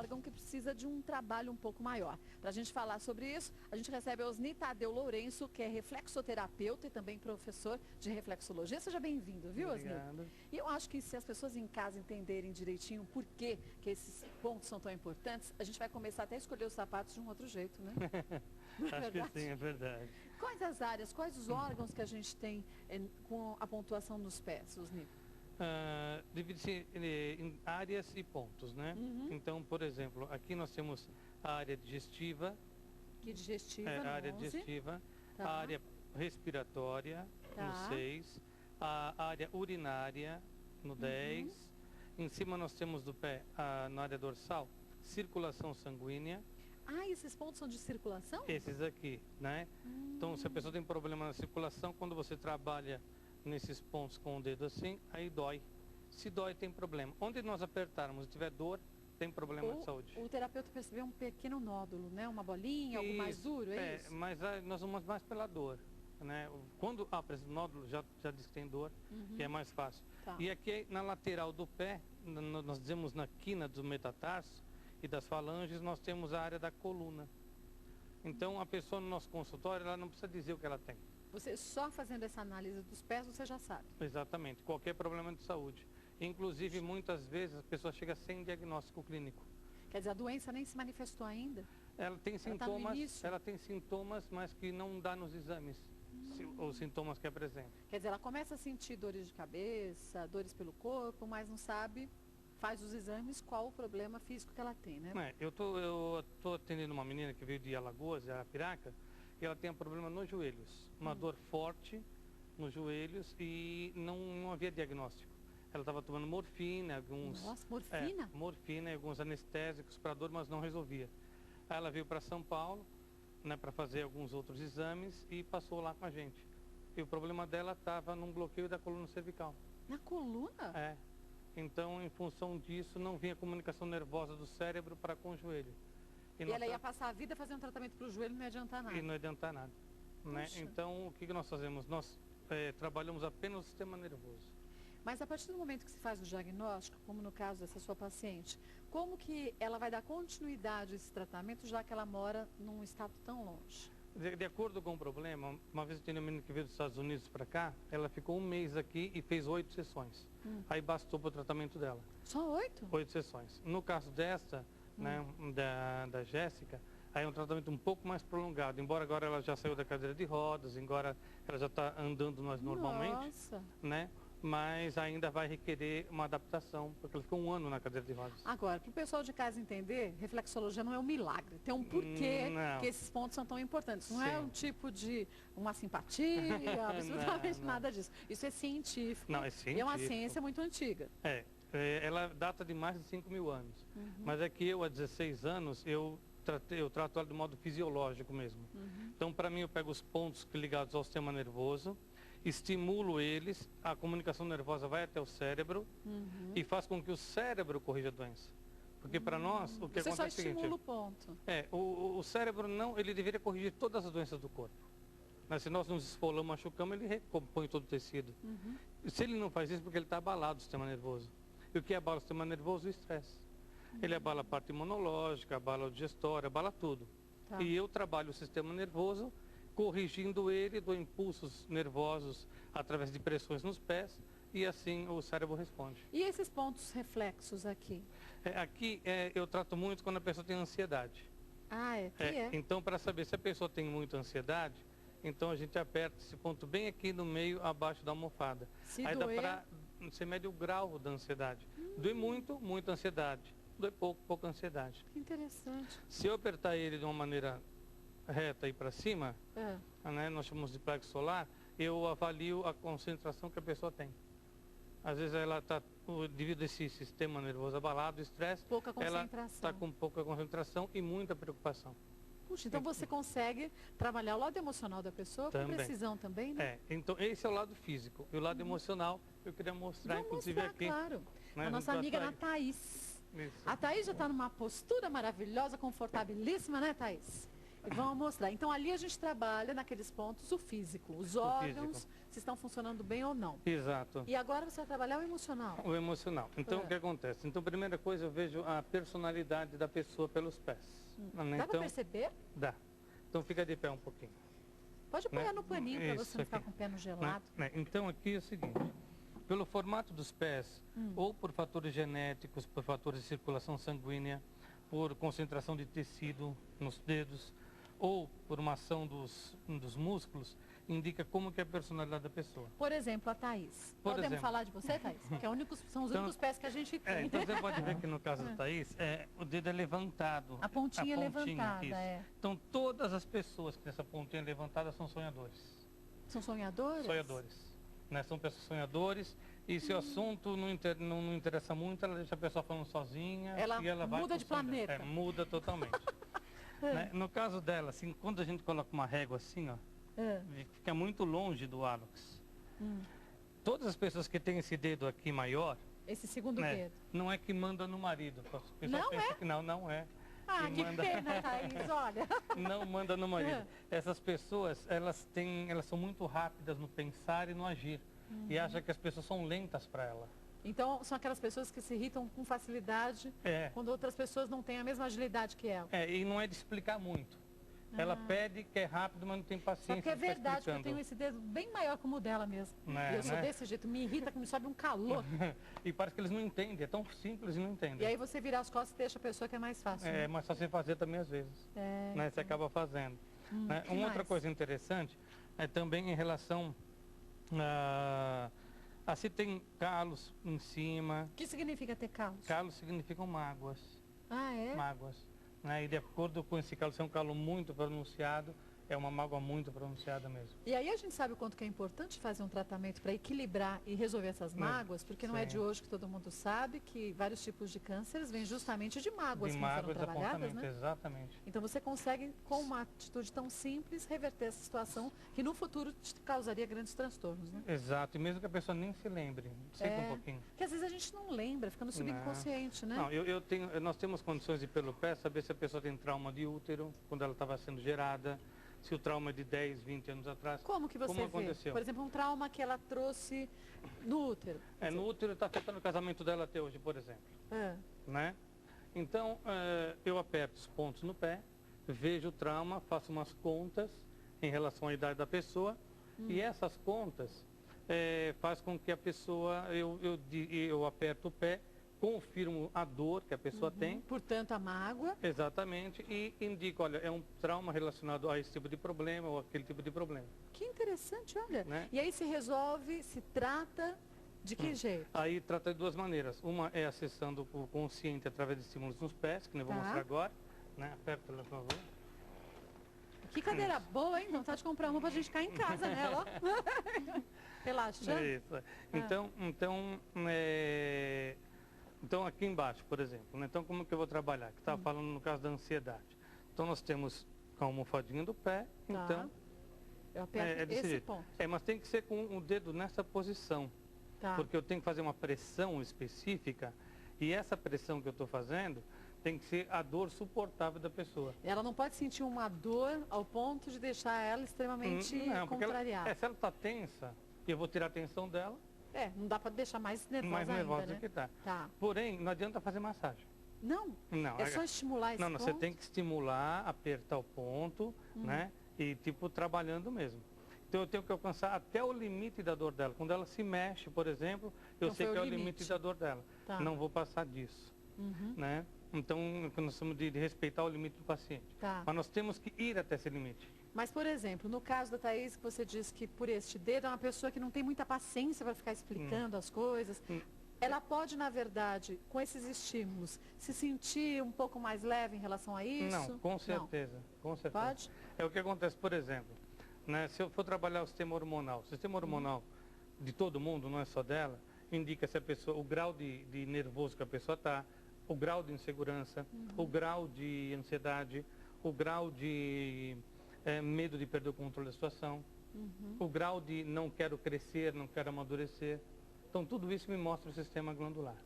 órgão que precisa de um trabalho um pouco maior. Para a gente falar sobre isso, a gente recebe a Osni Tadeu Lourenço, que é reflexoterapeuta e também professor de reflexologia. Seja bem-vindo, viu, Osni? Obrigado. E eu acho que se as pessoas em casa entenderem direitinho por que esses pontos são tão importantes, a gente vai começar até a escolher os sapatos de um outro jeito, né? Acho que sim, é verdade. Quais as áreas, quais os órgãos que a gente tem com a pontuação nos pés, Osni? Divide-se em áreas e pontos, né? Então, por exemplo, aqui nós temos a área digestiva, Que digestiva, a área 11. digestiva, Tá. a área respiratória, Tá. no 6, a área urinária, no 10. Em cima nós temos do pé, na área dorsal, circulação sanguínea. Ah, esses pontos são de circulação? Esses aqui, né? Então, se a pessoa tem problema na circulação, quando você trabalha nesses pontos com o dedo assim, aí dói. Se dói, tem problema. Onde nós apertarmos e tiver dor, tem problema de saúde. O terapeuta percebeu um pequeno nódulo, né? Uma bolinha, algo mais duro, é isso? Mas nós vamos mais pela dor, né? Quando apresenta nódulo, já diz que tem dor, que é mais fácil. Tá. E aqui na lateral do pé, nós dizemos na quina do metatarso e das falanges, nós temos a área da coluna. Então, a pessoa no nosso consultório, ela não precisa dizer o que ela tem. Você só fazendo essa análise dos pés, você já sabe. Exatamente, qualquer problema de saúde. Inclusive, muitas vezes, a pessoa chega sem diagnóstico clínico. Quer dizer, a doença nem se manifestou ainda? Ela tem Ela tá no sintomas, início? ela tem sintomas, mas que não dá nos exames, os sintomas que apresenta. Quer dizer, ela começa a sentir dores de cabeça, dores pelo corpo, mas não sabe, faz os exames, qual o problema físico que ela tem, né? Eu tô atendendo uma menina que veio de Alagoas, de Arapiraca, e ela tem um problema nos joelhos. Uma dor forte nos joelhos e não havia diagnóstico. Ela estava tomando morfina, Nossa, morfina? Morfina e alguns anestésicos para dor, mas não resolvia. Aí ela veio para São Paulo, né, para fazer alguns outros exames e passou lá com a gente. E o problema dela estava num bloqueio da coluna cervical. Na coluna? Então, em função disso, não vinha comunicação nervosa do cérebro para com o joelho. E ela ia passar a vida fazendo tratamento para o joelho e não ia adiantar nada. E não adianta nada. Né? Puxa. Então, o que nós fazemos? Nós trabalhamos apenas o sistema nervoso. Mas a partir do momento que se faz o diagnóstico, como no caso dessa sua paciente, como que ela vai dar continuidade a esse tratamento, já que ela mora num estado tão longe? De acordo com o problema, uma vez eu tinha uma menina que veio dos Estados Unidos para cá, ela ficou um mês aqui e fez 8 sessões. Aí bastou para o tratamento dela. Só 8? 8 sessões. No caso desta, né, da Jéssica, aí é um tratamento um pouco mais prolongado. Embora agora ela já saiu da cadeira de rodas, embora ela já está andando normalmente, Nossa. né? Mas ainda vai requerer uma adaptação, porque ela ficou um ano na cadeira de rodas. Agora, para o pessoal de casa entender, reflexologia não é um milagre. Tem um porquê Não. que esses pontos são tão importantes. Não é Sim. um tipo de uma simpatia, absolutamente Não. nada disso. Isso é científico. Não, é E é científico. uma ciência muito antiga. Ela data de mais de 5.000 anos. Mas é que eu, há 16 anos, eu trato ela de modo fisiológico mesmo. Então, para mim, eu pego os pontos ligados ao sistema nervoso, estimulo eles, a comunicação nervosa vai até o cérebro e faz com que o cérebro corrija a doença. Porque para nós, o que Você só acontece é o seguinte... estimula o ponto. O cérebro não, ele deveria corrigir todas as doenças do corpo. Mas se nós nos esfolamos, machucamos, ele recompõe todo o tecido. E se ele não faz isso, porque ele está abalado o sistema nervoso. E o que abala o sistema nervoso? O estresse. Ele abala a parte imunológica, abala o digestório, abala tudo. Tá. E eu trabalho o sistema nervoso, corrigindo ele, dou impulsos nervosos através de pressões nos pés, e assim o cérebro responde. E esses pontos reflexos aqui? Aqui eu trato muito quando a pessoa tem ansiedade. Ah, é? Então, para saber se a pessoa tem muita ansiedade, então a gente aperta esse ponto bem aqui no meio, abaixo da almofada. Se Aí doer... dá para você mede o grau da ansiedade. Doer muito, muita ansiedade. Doer pouco, pouca ansiedade. Que interessante. Se eu apertar ele de uma maneira reta e para cima, né, nós chamamos de plexo solar, eu avalio a concentração que a pessoa tem. Às vezes ela está, devido a esse sistema nervoso abalado, estresse, Pouca ela concentração. está com pouca concentração e muita preocupação. Puxa, então você consegue trabalhar o lado emocional da pessoa com Também. precisão também, né? Então esse é o lado físico. E o lado emocional, eu queria mostrar, Vamos inclusive mostrar, aqui. claro. Né, A nossa junto à amiga Thaís. Thaís. Isso. A Thaís já está numa postura maravilhosa, confortabilíssima, né, Thaís? Vamos mostrar. Então ali a gente trabalha naqueles pontos o físico, os órgãos, se estão funcionando bem ou não. Exato. E agora você vai trabalhar o emocional. O emocional. Então, o que acontece? Então, primeira coisa, eu vejo a personalidade da pessoa pelos pés. Dá para perceber? Dá. Então, fica de pé um pouquinho. Pode apoiar no paninho para você não ficar com o pé no gelado. Então, aqui é o seguinte. Pelo formato dos pés, ou por fatores genéticos, por fatores de circulação sanguínea, por concentração de tecido nos dedos, ou por uma ação dos músculos, indica como que é a personalidade da pessoa. Por exemplo, a Thaís. Podemos falar de você, Thaís? Porque são os únicos pés que a gente tem. Então você pode ver que no caso da Thaís, o dedo é levantado. A pontinha levantada, isso. Então todas as pessoas que têm essa pontinha levantada são sonhadores. São sonhadores? Sonhadores. Né? São pessoas sonhadores e se o assunto não interessa muito, ela deixa a pessoa falando sozinha e ela vai muda de planeta. Muda totalmente. Né? No caso dela, assim, quando a gente coloca uma régua assim, ó, fica muito longe do hálux. Todas as pessoas que têm esse dedo aqui maior, esse segundo dedo, não é que manda no marido. Não é? Que não é. Ah, que pena, Thaís, olha. Não manda no marido. Essas pessoas, elas são muito rápidas no pensar e no agir. E acham que as pessoas são lentas para ela. Então, são aquelas pessoas que se irritam com facilidade quando outras pessoas não têm a mesma agilidade que ela. E não é de explicar muito. Ela pede que é rápido, mas não tem paciência. Só que é verdade que eu tenho esse dedo bem maior como o dela mesmo. E eu sou desse jeito, me irrita, que me sobe um calor. E parece que eles não entendem, é tão simples e não entendem. E aí você virar as costas e deixa a pessoa que é mais fácil. É mais fácil você fazer também às vezes. Você acaba fazendo. Uma outra coisa interessante é também em relação a se tem calos em cima. O que significa ter calos? Calos significam mágoas. Ah, é? Mágoas. E de acordo com esse calo, se é um calo muito pronunciado, é uma mágoa muito pronunciada mesmo. E aí a gente sabe o quanto que é importante fazer um tratamento para equilibrar e resolver essas mágoas, porque não é de hoje que todo mundo sabe que vários tipos de cânceres vêm justamente de mágoas que não foram trabalhadas, né? Exatamente. Então você consegue, com uma atitude tão simples, reverter essa situação que no futuro te causaria grandes transtornos, né? Exato, e mesmo que a pessoa nem se lembre, sinta um pouquinho. Porque às vezes a gente não lembra, fica no subconsciente, né? Não, nós temos condições de ir pelo pé, saber se a pessoa tem trauma de útero, quando ela estava sendo gerada, se o trauma é de 10, 20 anos atrás. Como que você vê? Aconteceu? Por exemplo, um trauma que ela trouxe no útero. No útero está afetando o casamento dela até hoje, por exemplo. Né? Então, eu aperto os pontos no pé, vejo o trauma, faço umas contas em relação à idade da pessoa e essas contas faz com que a pessoa, eu aperto o pé, confirmo a dor que a pessoa tem. Portanto, a mágoa. Exatamente. E indico, olha, é um trauma relacionado a esse tipo de problema ou aquele tipo de problema. Que interessante, olha. Né? E aí se resolve, se trata de que jeito? Aí trata de duas maneiras. Uma é acessando o consciente através de estímulos nos pés, que eu vou mostrar agora. Aperta ela, por favor. Que cadeira boa, hein? Vontade de comprar uma pra gente ficar em casa nela. Relaxando. Isso. Então, aqui embaixo, por exemplo, então como que eu vou trabalhar? Que estava falando no caso da ansiedade. Então, nós temos a almofadinha do pé, então... Eu aperto desse esse jeito. ponto. Mas tem que ser com o dedo nessa posição. Porque eu tenho que fazer uma pressão específica e essa pressão que eu estou fazendo tem que ser a dor suportável da pessoa. Ela não pode sentir uma dor ao ponto de deixar ela extremamente contrariada. Se ela está tensa, eu vou tirar a tensão dela. Não dá para deixar mais nervosa mais nervosa ainda, do que tá. Porém, não adianta fazer massagem. Não? É só estimular esse ponto? Não, você tem que estimular, apertar o ponto, né? E tipo, trabalhando mesmo. Então eu tenho que alcançar até o limite da dor dela. Quando ela se mexe, por exemplo, eu sei que é o limite da dor dela. Não vou passar disso, né? Então, nós temos de respeitar o limite do paciente. Mas nós temos que ir até esse limite. Mas, por exemplo, no caso da Thaís, que você disse que por este dedo é uma pessoa que não tem muita paciência para ficar explicando as coisas. Ela pode, na verdade, com esses estímulos, se sentir um pouco mais leve em relação a isso? Não, com certeza. Com certeza. Pode? É o que acontece, por exemplo, né, se eu for trabalhar o sistema hormonal de todo mundo, não é só dela, indica se a pessoa, o grau de nervoso que a pessoa está, o grau de insegurança, o grau de ansiedade, o grau de medo de perder o controle da situação, o grau de não quero crescer, não quero amadurecer. Então tudo isso me mostra o sistema glandular.